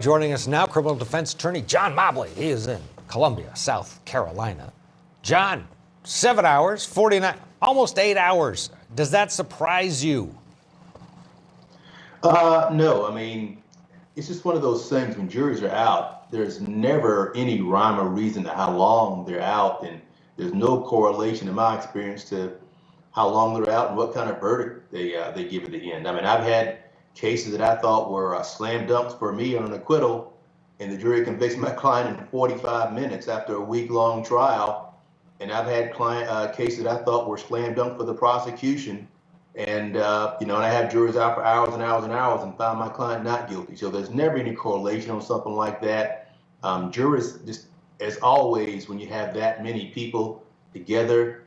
Joining us now, criminal defense attorney John Mobley. He is in Columbia, South Carolina. John, 7 hours, 49, almost 8 hours. Does that surprise you? No, I mean, it's just one of those things when juries are out, there's never any rhyme or reason to how long they're out, and there's no correlation in my experience to how long they're out and what kind of verdict they give at the end. I mean, I've had cases that I thought were slam dunks for me on an acquittal, and the jury convicts my client in 45 minutes after a week-long trial. And I've had cases that I thought were slam dunk for the prosecution, and and I have juries out for hours and hours and hours and found my client not guilty. So there's never any correlation on something like that. Juries, just as always, when you have that many people together,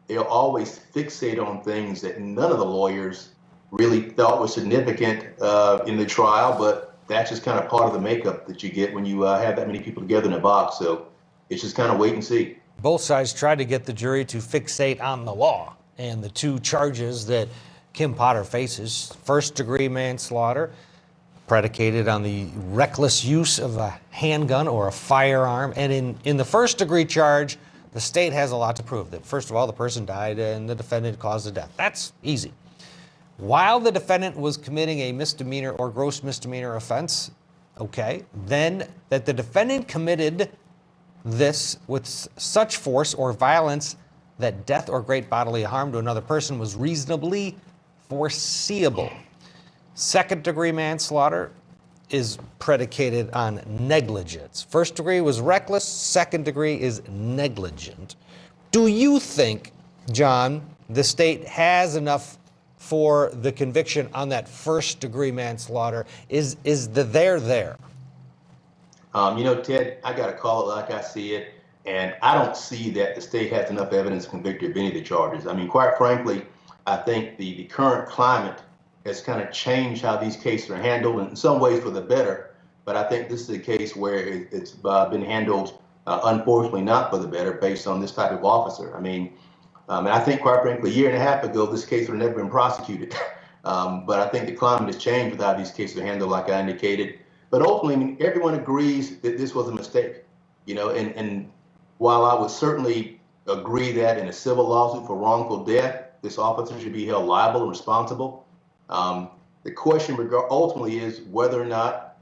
they'll always fixate on things that none of the lawyers really thought was significant in the trial, but that's just kind of part of the makeup that you get when you have that many people together in a box. So it's just kind of wait and see. Both sides tried to get the jury to fixate on the law and the two charges that Kim Potter faces. First-degree manslaughter, predicated on the reckless use of a handgun or a firearm. And in the first-degree charge, the state has a lot to prove. That first of all, the person died and the defendant caused the death. That's easy. While the defendant was committing a misdemeanor or gross misdemeanor offense, okay, then that the defendant committed this with such force or violence that death or great bodily harm to another person was reasonably foreseeable. Second-degree manslaughter is predicated on negligence. First degree was reckless, second degree is negligent. Do you think, John, the state has enough for the conviction on that first-degree manslaughter? Is the there? Ted, I got to call it like I see it, and I don't see that the state has enough evidence to convict of any of the charges. I mean, quite frankly, I think the current climate has kind of changed how these cases are handled, and in some ways for the better, but I think this is a case where it's been handled, unfortunately, not for the better based on this type of officer. I mean, and I think, quite frankly, a year and a half ago, this case would have never been prosecuted. But I think the climate has changed with how these cases are handled, like I indicated. But ultimately, I mean, everyone agrees that this was a mistake, and while I would certainly agree that in a civil lawsuit for wrongful death, this officer should be held liable and responsible, the question ultimately is whether or not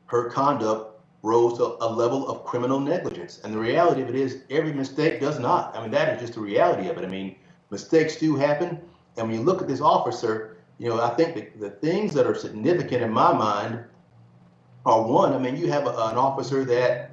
her conduct rose to a level of criminal negligence. And the reality of it is every mistake does not. I mean, that is just the reality of it. I mean, mistakes do happen. And when you look at this officer, I think the things that are significant in my mind are, one, I mean, you have an officer that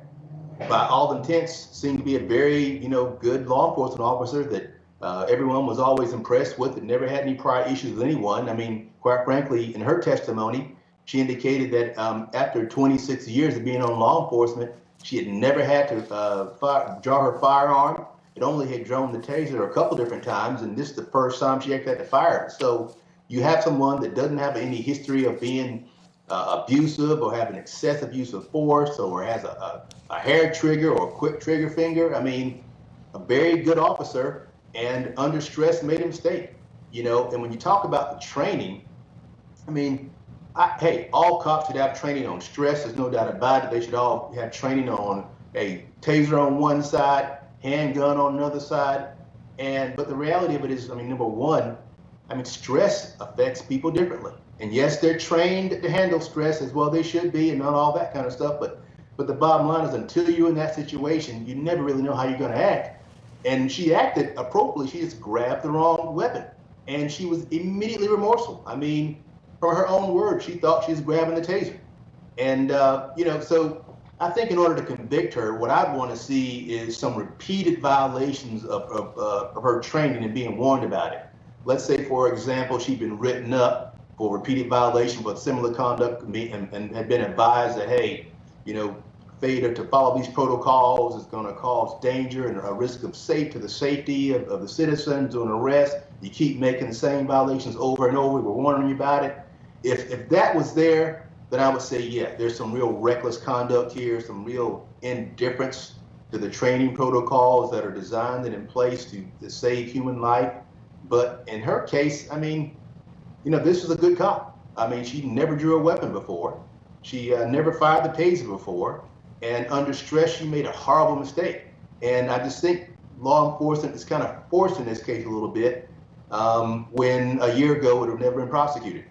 by all intents seemed to be a very, good law enforcement officer that everyone was always impressed with, and never had any prior issues with anyone. I mean, quite frankly, in her testimony, she indicated that after 26 years of being on law enforcement, she had never had to draw her firearm. It only had drawn the taser a couple different times, and this is the first time she actually had to fire it. So you have someone that doesn't have any history of being abusive or having excessive use of force, or has a hair trigger or a quick trigger finger. I mean, a very good officer, and under stress made a mistake. And when you talk about the training, I mean, hey, all cops should have training on stress. There's no doubt about it. They should all have training on a taser on one side, handgun on another side. But the reality of it is, I mean, number one, I mean, stress affects people differently. And yes, they're trained to handle stress as well they should be, and not all that kind of stuff. But the bottom line is, until you're in that situation, you never really know how you're going to act. And she acted appropriately. She just grabbed the wrong weapon, and she was immediately remorseful. I mean, from her own words, she thought she was grabbing the taser. And, so I think in order to convict her, what I'd want to see is some repeated violations of her training and being warned about it. Let's say, for example, she'd been written up for repeated violation for similar conduct and had been advised that, hey, failure to follow these protocols is going to cause danger and a risk of to the safety of the citizens, or an arrest. You keep making the same violations over and over. We're warning you about it. If that was there, then I would say, yeah, there's some real reckless conduct here, some real indifference to the training protocols that are designed and in place to save human life. But in her case, I mean, this was a good cop. I mean, she never drew a weapon before. She never fired the taser before, and under stress, she made a horrible mistake. And I just think law enforcement is kind of forced in this case a little bit, when a year ago it would have never been prosecuted.